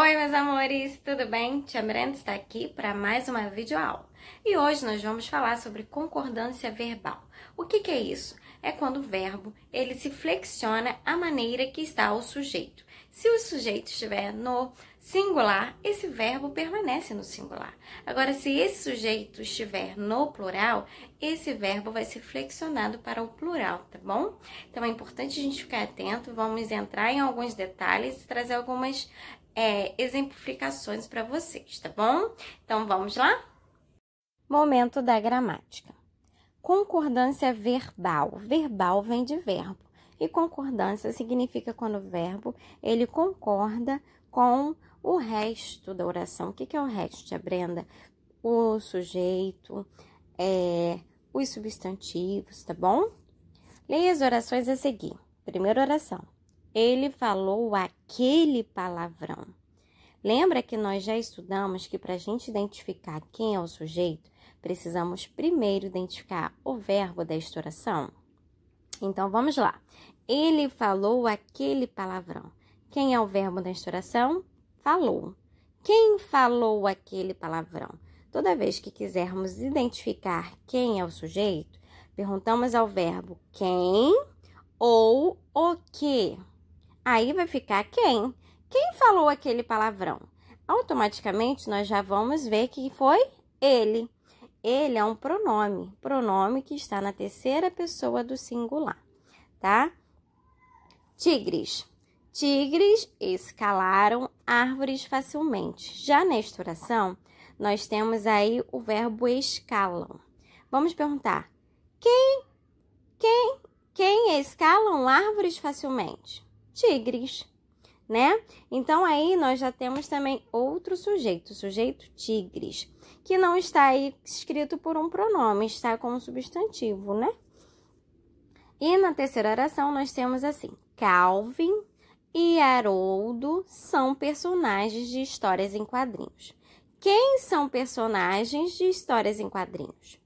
Oi, meus amores, tudo bem? Tia Brenda está aqui para mais uma videoaula. E hoje nós vamos falar sobre concordância verbal. O que é isso? É quando o verbo ele se flexiona à maneira que está o sujeito. Se o sujeito estiver no singular, esse verbo permanece no singular. Agora, se esse sujeito estiver no plural, esse verbo vai ser flexionado para o plural, tá bom? Então, é importante a gente ficar atento, vamos entrar em alguns detalhes e trazer algumas exemplificações para vocês, tá bom? Então, vamos lá? Momento da gramática. Concordância verbal. Verbal vem de verbo. E concordância significa quando o verbo, ele concorda com o resto da oração. O que é o resto, tia Brenda? O sujeito, os substantivos, tá bom? Leia as orações a seguir. Primeira oração. Ele falou aquele palavrão. Lembra que nós já estudamos que para a gente identificar quem é o sujeito, precisamos primeiro identificar o verbo desta oração? Então, vamos lá. Ele falou aquele palavrão. Quem é o verbo desta oração? Falou. Quem falou aquele palavrão? Toda vez que quisermos identificar quem é o sujeito, perguntamos ao verbo quem ou o que. Aí vai ficar quem. Quem falou aquele palavrão? Automaticamente, nós já vamos ver que foi ele. Ele é um pronome que está na terceira pessoa do singular, tá? Tigres. Tigres escalaram árvores facilmente. Já nesta oração, nós temos aí o verbo escalam. Vamos perguntar, quem escalam árvores facilmente? Tigres, né? Então, aí nós já temos também outro sujeito, o sujeito tigres, que não está aí escrito por um pronome, está como substantivo, né? E na terceira oração nós temos assim, Calvin e Haroldo são personagens de histórias em quadrinhos. Quem são personagens de histórias em quadrinhos?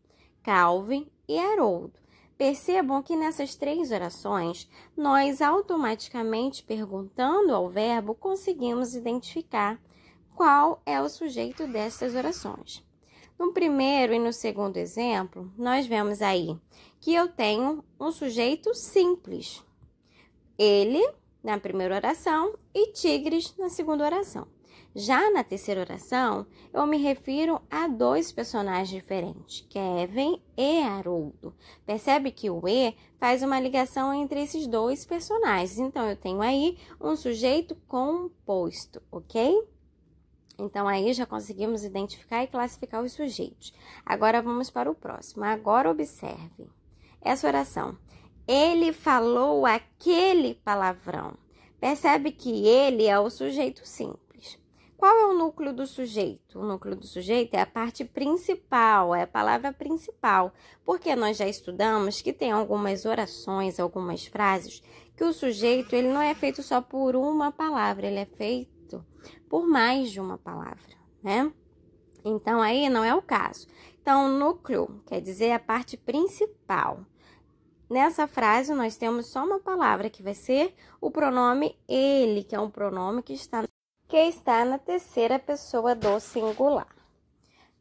Calvin e Haroldo. Percebam que nessas três orações, nós automaticamente, perguntando ao verbo, conseguimos identificar qual é o sujeito dessas orações. No primeiro e no segundo exemplo, nós vemos aí que eu tenho um sujeito simples. Ele, na primeira oração, e tigres na segunda oração. Já na terceira oração, eu me refiro a dois personagens diferentes, Kevin e Haroldo. Percebe que o E faz uma ligação entre esses dois personagens. Então, eu tenho aí um sujeito composto, ok? Então, aí já conseguimos identificar e classificar os sujeitos. Agora, vamos para o próximo. Agora, observe essa oração. Ele falou aquele palavrão. Percebe que ele é o sujeito simples. Qual é o núcleo do sujeito? O núcleo do sujeito é a parte principal, é a palavra principal, porque nós já estudamos que tem algumas orações, algumas frases, que o sujeito ele não é feito só por uma palavra, ele é feito por mais de uma palavra, né? Então, aí não é o caso. Então, o núcleo quer dizer a parte principal. Nessa frase, nós temos só uma palavra, que vai ser o pronome ele, que é um pronome que está na terceira pessoa do singular.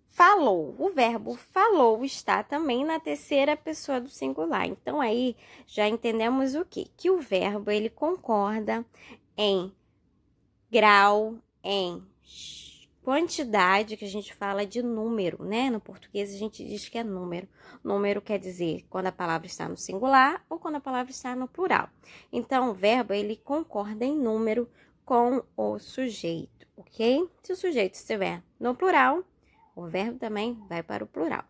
Falou, o verbo falou está também na terceira pessoa do singular. Então, aí já entendemos o quê? Que o verbo, ele concorda em grau, em quantidade, que a gente fala de número, né? No português a gente diz que é número. Número quer dizer quando a palavra está no singular ou quando a palavra está no plural. Então, o verbo, ele concorda em número com o sujeito, ok? Se o sujeito estiver no plural, o verbo também vai para o plural.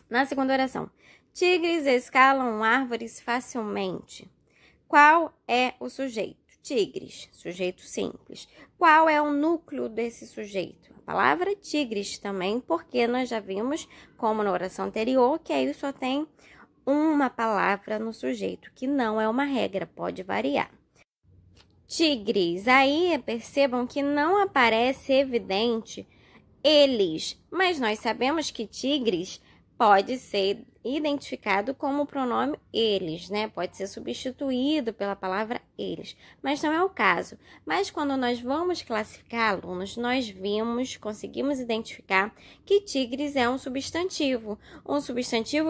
Na segunda oração, tigres escalam árvores facilmente. Qual é o sujeito? Tigres, sujeito simples. Qual é o núcleo desse sujeito? A palavra tigres também, porque nós já vimos, como na oração anterior, que aí só tem uma palavra no sujeito, que não é uma regra, pode variar. Tigres, aí percebam que não aparece evidente eles, mas nós sabemos que tigres pode ser identificado como o pronome eles, né? Pode ser substituído pela palavra eles, mas não é o caso. Mas quando nós vamos classificar alunos, nós conseguimos identificar que tigres é um substantivo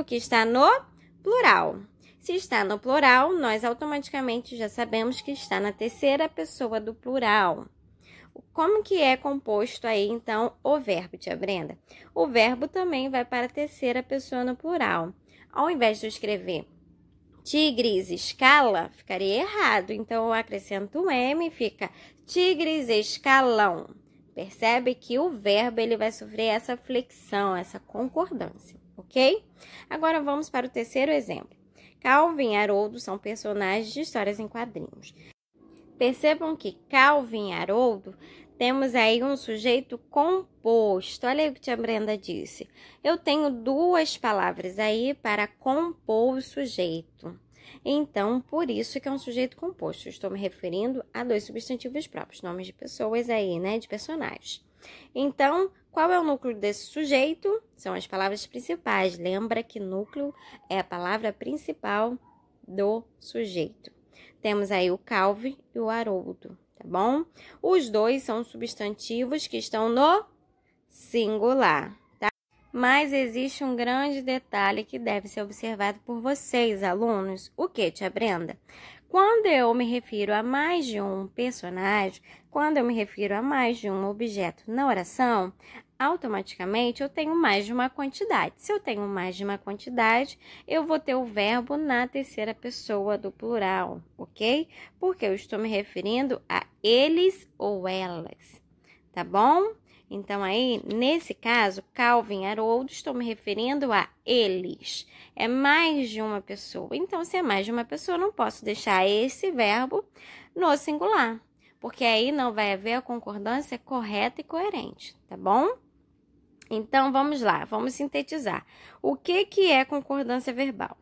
que está no plural. Se está no plural, nós automaticamente já sabemos que está na terceira pessoa do plural. Como que é composto aí, então, o verbo, tia Brenda? O verbo também vai para a terceira pessoa no plural. Ao invés de eu escrever tigres escala, ficaria errado. Então, eu acrescento um M, fica tigres escalão. Percebe que o verbo ele vai sofrer essa flexão, essa concordância, ok? Agora, vamos para o terceiro exemplo. Calvin e Haroldo são personagens de histórias em quadrinhos. Percebam que Calvin e Haroldo temos aí um sujeito composto. Olha aí o que a tia Brenda disse. Eu tenho duas palavras aí para compor o sujeito. Então, por isso que é um sujeito composto. Eu estou me referindo a dois substantivos próprios, nomes de pessoas aí, né, de personagens. Então, qual é o núcleo desse sujeito? São as palavras principais. Lembra que núcleo é a palavra principal do sujeito. Temos aí o Calvin e o Haroldo, tá bom? Os dois são substantivos que estão no singular, tá? Mas existe um grande detalhe que deve ser observado por vocês, alunos. O que, tia Brenda? Quando eu me refiro a mais de um personagem, quando eu me refiro a mais de um objeto na oração, automaticamente eu tenho mais de uma quantidade. Se eu tenho mais de uma quantidade, eu vou ter o verbo na terceira pessoa do plural, ok? Porque eu estou me referindo a eles ou elas, tá bom? Então, aí, nesse caso, Calvin e Haroldo, estou me referindo a eles. É mais de uma pessoa. Então, se é mais de uma pessoa, eu não posso deixar esse verbo no singular, porque aí não vai haver a concordância correta e coerente, tá bom? Então, vamos lá, vamos sintetizar. O que é concordância verbal?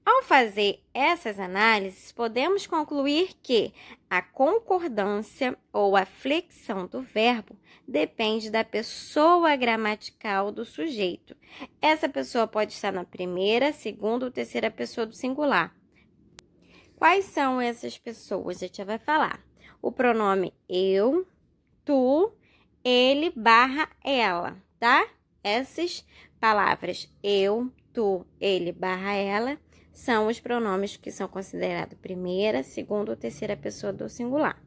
Ao fazer essas análises, podemos concluir que a concordância ou a flexão do verbo depende da pessoa gramatical do sujeito. Essa pessoa pode estar na primeira, segunda ou terceira pessoa do singular. Quais são essas pessoas? A gente vai falar. O pronome eu, tu, ele, /ela, tá? Essas palavras eu, tu, ele, /ela são os pronomes que são considerados primeira, segunda ou terceira pessoa do singular.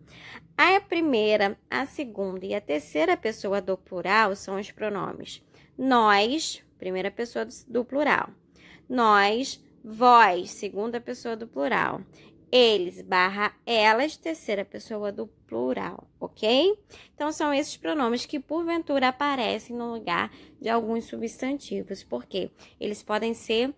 A primeira, a segunda e a terceira pessoa do plural são os pronomes nós, primeira pessoa do plural, nós, vós, segunda pessoa do plural, eles, /elas, terceira pessoa do plural, ok? Então, são esses pronomes que, porventura, aparecem no lugar de alguns substantivos, porque eles podem ser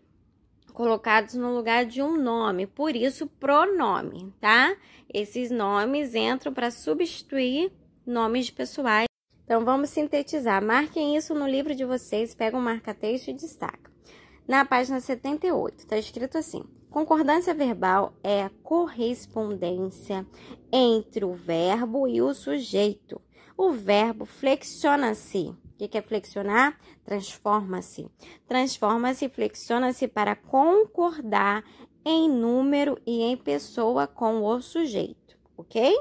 colocados no lugar de um nome, por isso, pronome, tá? Esses nomes entram para substituir nomes pessoais. Então, vamos sintetizar. Marquem isso no livro de vocês, pega um marca-texto e destaca. Na página 78, está escrito assim: concordância verbal é a correspondência entre o verbo e o sujeito. O verbo flexiona-se. O que é flexionar? Transforma-se. Transforma-se e flexiona-se para concordar em número e em pessoa com o sujeito, ok?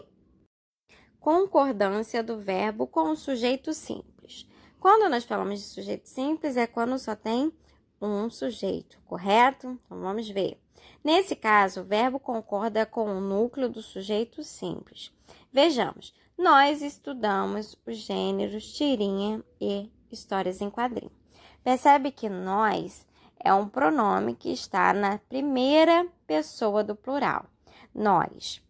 Concordância do verbo com o sujeito simples. Quando nós falamos de sujeito simples, é quando só tem um sujeito, correto? Então, vamos ver. Nesse caso, o verbo concorda com o núcleo do sujeito simples. Vejamos, nós estudamos os gêneros tirinha e histórias em quadrinho. Percebe que nós é um pronome que está na primeira pessoa do plural. Nós.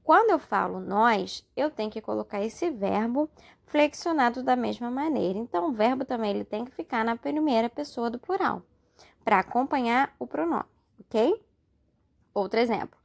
Quando eu falo nós, eu tenho que colocar esse verbo flexionado da mesma maneira. Então, o verbo também ele tem que ficar na primeira pessoa do plural, para acompanhar o pronome, ok? Outro exemplo.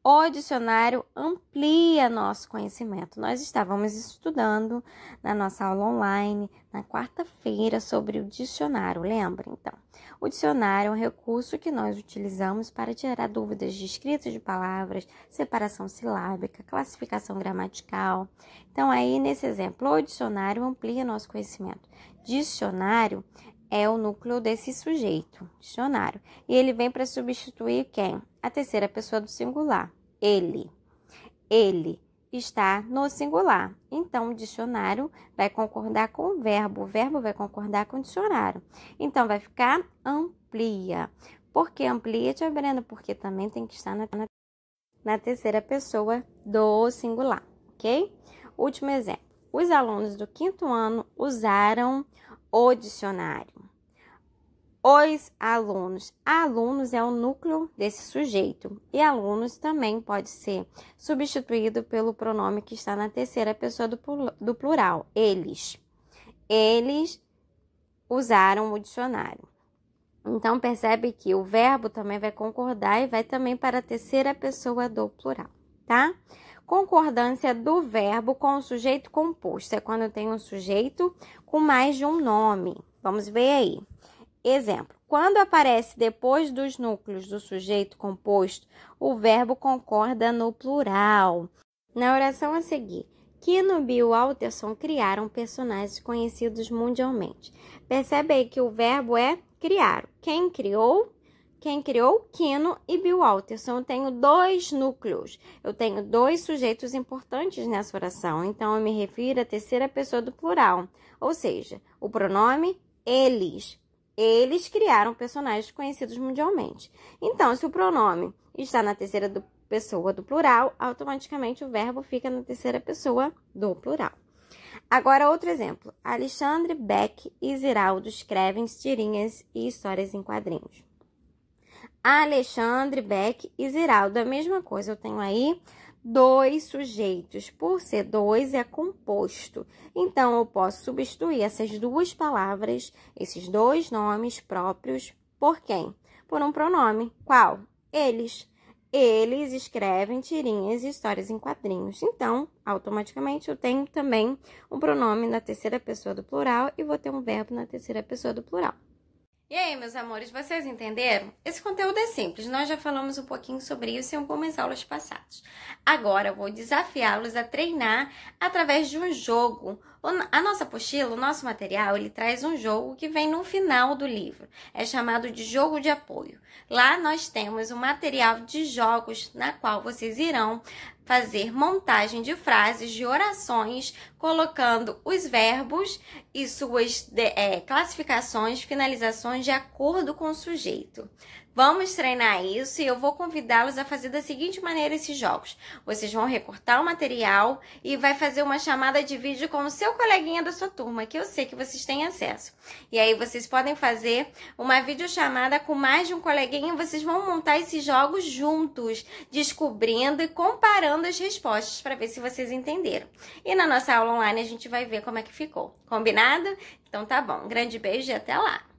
O dicionário amplia nosso conhecimento. Nós estávamos estudando na nossa aula online, na quarta-feira, sobre o dicionário, lembra? Então, o dicionário é um recurso que nós utilizamos para tirar dúvidas de escrita de palavras, separação silábica, classificação gramatical. Então, aí, nesse exemplo, o dicionário amplia nosso conhecimento. Dicionário é o núcleo desse sujeito, dicionário. E ele vem para substituir quem? A terceira pessoa do singular, ele. Ele está no singular. Então, o dicionário vai concordar com o verbo vai concordar com o dicionário. Então, vai ficar amplia. Por que amplia, tia Brenda? Porque também tem que estar na terceira pessoa do singular, ok? Último exemplo. Os alunos do 5º ano usaram o dicionário. Os alunos. Alunos é o núcleo desse sujeito. E alunos também pode ser substituído pelo pronome que está na terceira pessoa do plural. Eles. Eles usaram o dicionário. Então, percebe que o verbo também vai concordar e vai também para a terceira pessoa do plural, tá? Concordância do verbo com o sujeito composto. É quando tem um sujeito com mais de um nome. Vamos ver aí. Exemplo. Quando aparece depois dos núcleos do sujeito composto, o verbo concorda no plural. Na oração a seguir, Quino, Bill e Walterson criaram personagens conhecidos mundialmente. Percebe aí que o verbo é criar. Quem criou? Quino e Bill Walterson. Eu tenho 2 núcleos. Eu tenho 2 sujeitos importantes nessa oração. Então, eu me refiro à terceira pessoa do plural. Ou seja, o pronome eles. Eles criaram personagens conhecidos mundialmente. Então, se o pronome está na terceira pessoa do plural, automaticamente o verbo fica na terceira pessoa do plural. Agora, outro exemplo. Alexandre, Beck e Ziraldo escrevem tirinhas e histórias em quadrinhos. Alexandre, Beck e Ziraldo, a mesma coisa. Eu tenho aí 2 sujeitos. Por ser 2, é composto. Então, eu posso substituir essas 2 palavras, esses 2 nomes próprios, por quem? Por um pronome. Qual? Eles. Eles escrevem tirinhas e histórias em quadrinhos. Então, automaticamente, eu tenho também um pronome na terceira pessoa do plural e vou ter um verbo na terceira pessoa do plural. E aí, meus amores, vocês entenderam? Esse conteúdo é simples, nós já falamos um pouquinho sobre isso em algumas aulas passadas. Agora, eu vou desafiá-los a treinar através de um jogo. A nossa apostila, o nosso material, ele traz um jogo que vem no final do livro. É chamado de jogo de apoio. Lá nós temos um material de jogos na qual vocês irão fazer montagem de frases, de orações, colocando os verbos e suas classificações, finalizações de acordo com o sujeito. Vamos treinar isso e eu vou convidá-los a fazer da seguinte maneira esses jogos. Vocês vão recortar o material e vai fazer uma chamada de vídeo com o seu coleguinha da sua turma, que eu sei que vocês têm acesso. E aí vocês podem fazer uma videochamada com mais de um coleguinha e vocês vão montar esses jogos juntos, descobrindo e comparando as respostas para ver se vocês entenderam. E na nossa aula online a gente vai ver como é que ficou. Combinado? Então tá bom. Um grande beijo e até lá!